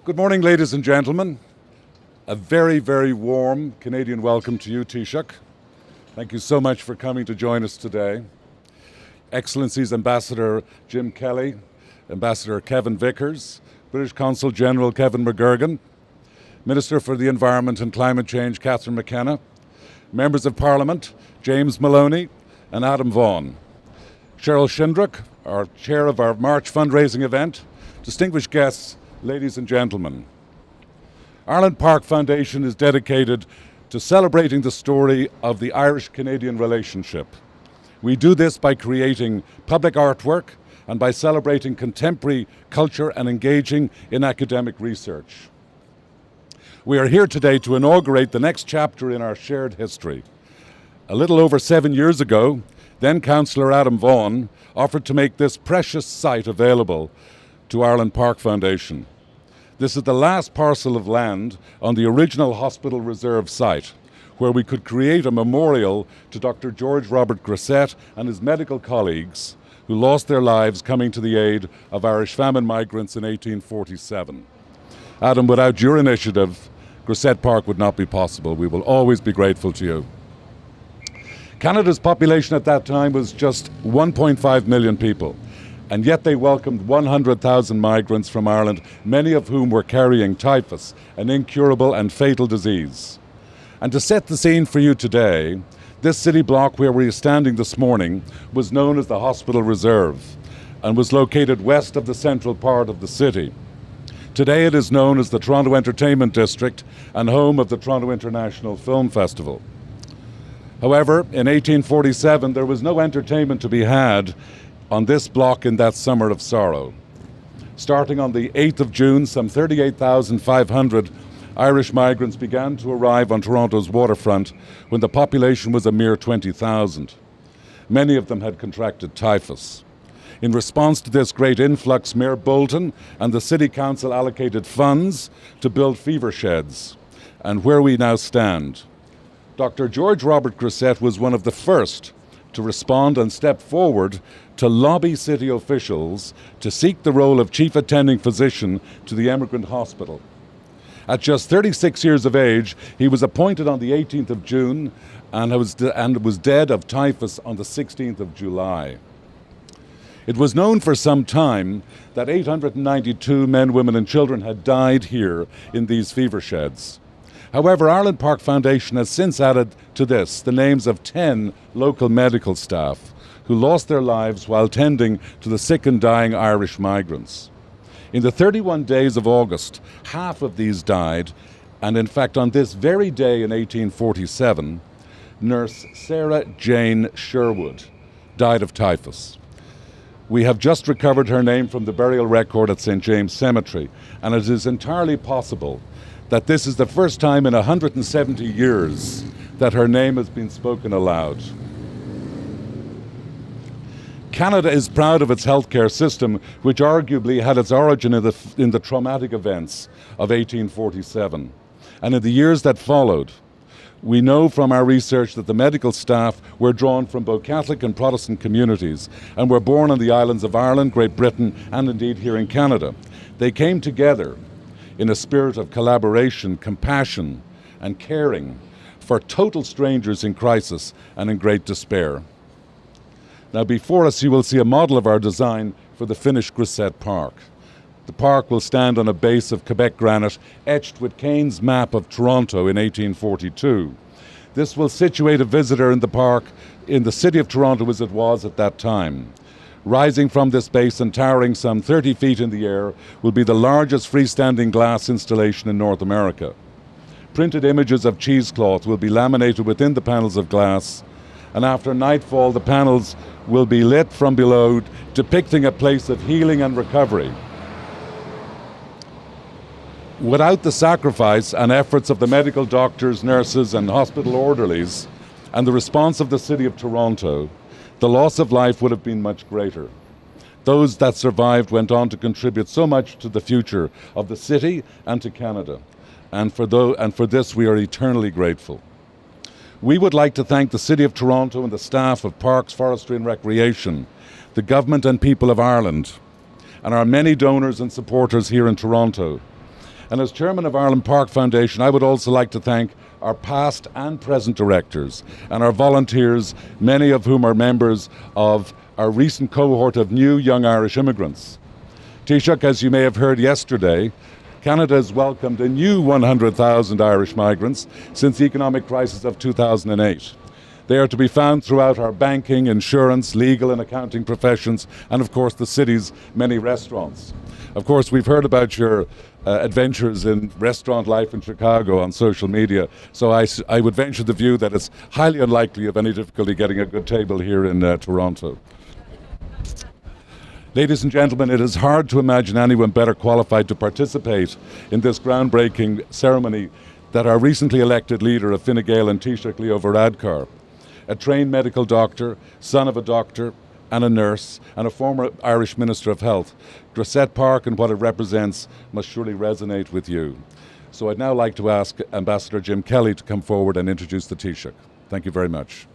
Good morning, ladies and gentlemen. A very, very warm Canadian welcome to you, Taoiseach. Thank you so much for coming to join us today. Excellencies Ambassador Jim Kelly, Ambassador Kevin Vickers, British Consul General Kevin McGurgan, Minister for the Environment and Climate Change Catherine McKenna, Members of Parliament James Maloney and Adam Vaughan, Cheryl Shindrock, our chair of our March fundraising event, distinguished guests, ladies and gentlemen. Ireland Park Foundation is dedicated to celebrating the story of the Irish-Canadian relationship. We do this by creating public artwork and by celebrating contemporary culture and engaging in academic research. We are here today to inaugurate the next chapter in our shared history. A little over 7 years ago, then Councillor Adam Vaughan offered to make this precious site available to Ireland Park Foundation. This is the last parcel of land on the original hospital reserve site, where we could create a memorial to Dr. George Robert Grasett and his medical colleagues who lost their lives coming to the aid of Irish famine migrants in 1847. Adam, without your initiative, Grasett Park would not be possible. We will always be grateful to you. Canada's population at that time was just 1.5 million people. And yet they welcomed 100,000 migrants from Ireland, many of whom were carrying typhus, an incurable and fatal disease. And to set the scene for you today, this city block where we are standing this morning was known as the Hospital Reserve and was located west of the central part of the city. Today it is known as the Toronto Entertainment District and home of the Toronto International Film Festival. However, in 1847 there was no entertainment to be had on this block in that summer of sorrow. Starting on the 8th of June, some 38,500 Irish migrants began to arrive on Toronto's waterfront when the population was a mere 20,000. Many of them had contracted typhus. In response to this great influx, Mayor Bolton and the City Council allocated funds to build fever sheds. And where we now stand, Dr. George Robert Grasett was one of the first to respond and step forward to lobby city officials to seek the role of chief attending physician to the Emigrant Hospital. At just 36 years of age, he was appointed on the 18th of June and was dead of typhus on the 16th of July. It was known for some time that 892 men, women and children had died here in these fever sheds. However, Ireland Park Foundation has since added to this the names of 10 local medical staff who lost their lives while tending to the sick and dying Irish migrants. In the 31 days of August, half of these died, and in fact on this very day in 1847, nurse Sarah Jane Sherwood died of typhus. We have just recovered her name from the burial record at St. James Cemetery, and it is entirely possible that this is the first time in 170 years that her name has been spoken aloud. Canada is proud of its healthcare system, which arguably had its origin in the traumatic events of 1847. And in the years that followed, we know from our research that the medical staff were drawn from both Catholic and Protestant communities and were born on the islands of Ireland, Great Britain, and indeed here in Canada. They came together in a spirit of collaboration, compassion, and caring for total strangers in crisis and in great despair. Now before us you will see a model of our design for the finished Grasett Park. The park will stand on a base of Quebec granite etched with Kane's map of Toronto in 1842. This will situate a visitor in the park in the city of Toronto as it was at that time. Rising from this base and towering some 30 feet in the air will be the largest freestanding glass installation in North America. Printed images of cheesecloth will be laminated within the panels of glass, and after nightfall the panels will be lit from below, depicting a place of healing and recovery. Without the sacrifice and efforts of the medical doctors, nurses and hospital orderlies, and the response of the City of Toronto, the loss of life would have been much greater. Those that survived went on to contribute so much to the future of the city and to Canada. And for this we are eternally grateful. We would like to thank the City of Toronto and the staff of Parks, Forestry and Recreation, the government and people of Ireland, and our many donors and supporters here in Toronto, And as chairman of Ireland Park Foundation, I would also like to thank our past and present directors and our volunteers, many of whom are members of our recent cohort of new young Irish immigrants. Taoiseach, as you may have heard yesterday, Canada has welcomed a new 100,000 Irish migrants since the economic crisis of 2008. They are to be found throughout our banking, insurance, legal and accounting professions, and of course the city's many restaurants. Of course, we've heard about your adventures in restaurant life in Chicago on social media, so I would venture the view that it's highly unlikely you have any difficulty getting a good table here in Toronto. Ladies and gentlemen, it is hard to imagine anyone better qualified to participate in this groundbreaking ceremony than our recently elected leader of Fine Gael and Taoiseach Leo Varadkar, a trained medical doctor, son of a doctor and a nurse, and a former Irish Minister of Health. Grasett Park and what it represents must surely resonate with you. So I'd now like to ask Ambassador Jim Kelly to come forward and introduce the Taoiseach. Thank you very much.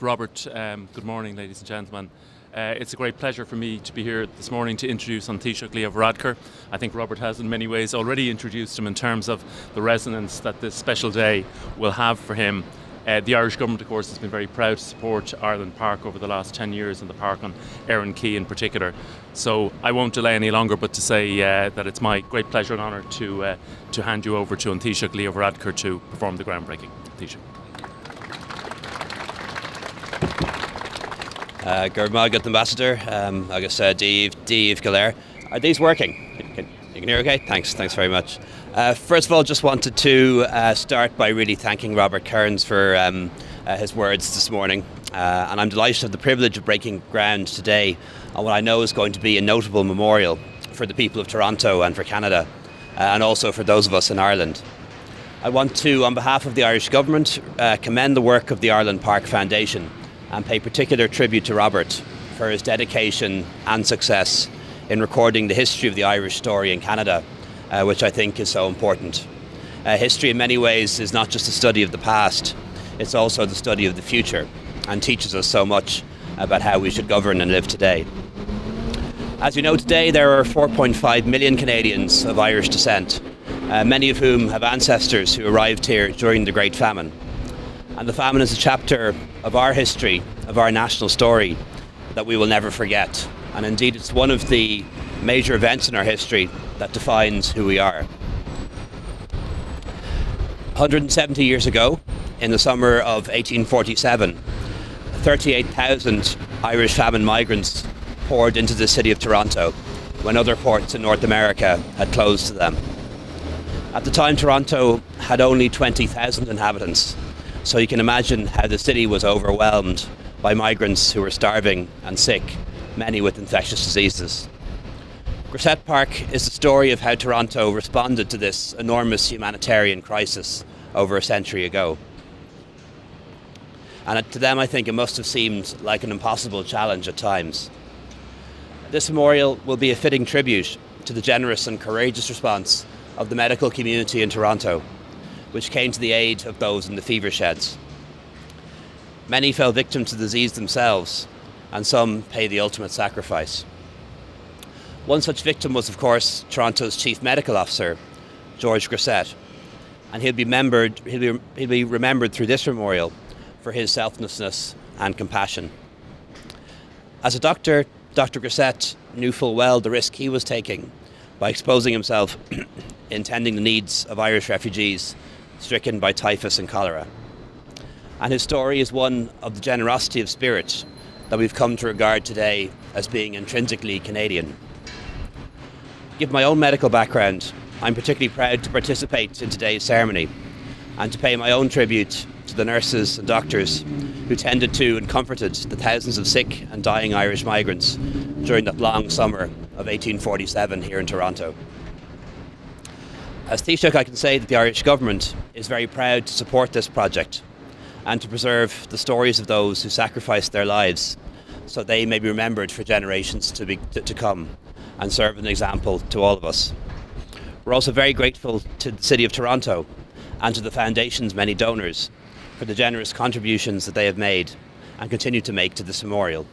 Robert, good morning, ladies and gentlemen. It's a great pleasure for me to be here this morning to introduce Taoiseach Leo Varadkar. I think Robert has in many ways already introduced him in terms of the resonance that this special day will have for him. The Irish government, of course, has been very proud to support Ireland Park over the last 10 years and the park on Erin Quay in particular. So I won't delay any longer, but to say that it's my great pleasure and honour to hand you over to Taoiseach Leo Varadkar to perform the groundbreaking. Taoiseach. Good Ambassador, agus Dave Gallair. Are these working? You can hear okay? Thanks very much. First of all, just wanted to start by really thanking Robert Kearns for his words this morning. And I'm delighted to have the privilege of breaking ground today on what I know is going to be a notable memorial for the people of Toronto and for Canada, and also for those of us in Ireland. I want to, on behalf of the Irish Government, commend the work of the Ireland Park Foundation and pay particular tribute to Robert for his dedication and success in recording the history of the Irish story in Canada, which I think is so important. History in many ways is not just a study of the past, it's also the study of the future and teaches us so much about how we should govern and live today. As you know, today there are 4.5 million Canadians of Irish descent, many of whom have ancestors who arrived here during the Great Famine. And the famine is a chapter of our history, of our national story, that we will never forget. And indeed, it's one of the major events in our history that defines who we are. 170 years ago, in the summer of 1847, 38,000 Irish famine migrants poured into the city of Toronto when other ports in North America had closed to them. At the time, Toronto had only 20,000 inhabitants. So you can imagine how the city was overwhelmed by migrants who were starving and sick, many with infectious diseases. Grasett Park is the story of how Toronto responded to this enormous humanitarian crisis over a century ago. And to them, I think it must have seemed like an impossible challenge at times. This memorial will be a fitting tribute to the generous and courageous response of the medical community in Toronto, which came to the aid of those in the fever sheds. Many fell victim to the disease themselves, and some paid the ultimate sacrifice. One such victim was, of course, Toronto's Chief Medical Officer, George Grasett, and he'll be remembered through this memorial for his selflessness and compassion. As a doctor, Dr. Grasett knew full well the risk he was taking by exposing himself in tending the needs of Irish refugees stricken by typhus and cholera. And his story is one of the generosity of spirit that we've come to regard today as being intrinsically Canadian. Given my own medical background, I'm particularly proud to participate in today's ceremony and to pay my own tribute to the nurses and doctors who tended to and comforted the thousands of sick and dying Irish migrants during that long summer of 1847 here in Toronto. As Taoiseach, I can say that the Irish Government is very proud to support this project and to preserve the stories of those who sacrificed their lives so they may be remembered for generations to come and serve an example to all of us. We're also very grateful to the City of Toronto and to the Foundation's many donors for the generous contributions that they have made and continue to make to this memorial.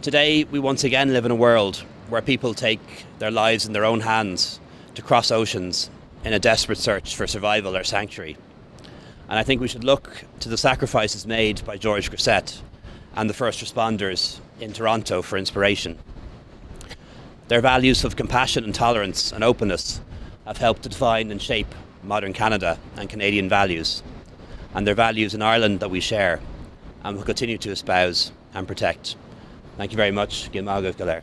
Today, we once again live in a world where people take their lives in their own hands to cross oceans in a desperate search for survival or sanctuary. And I think we should look to the sacrifices made by George Grasett and the first responders in Toronto for inspiration. Their values of compassion and tolerance and openness have helped to define and shape modern Canada and Canadian values, and their values in Ireland that we share and will continue to espouse and protect. Thank you very much. Gil Mágaibh Galar.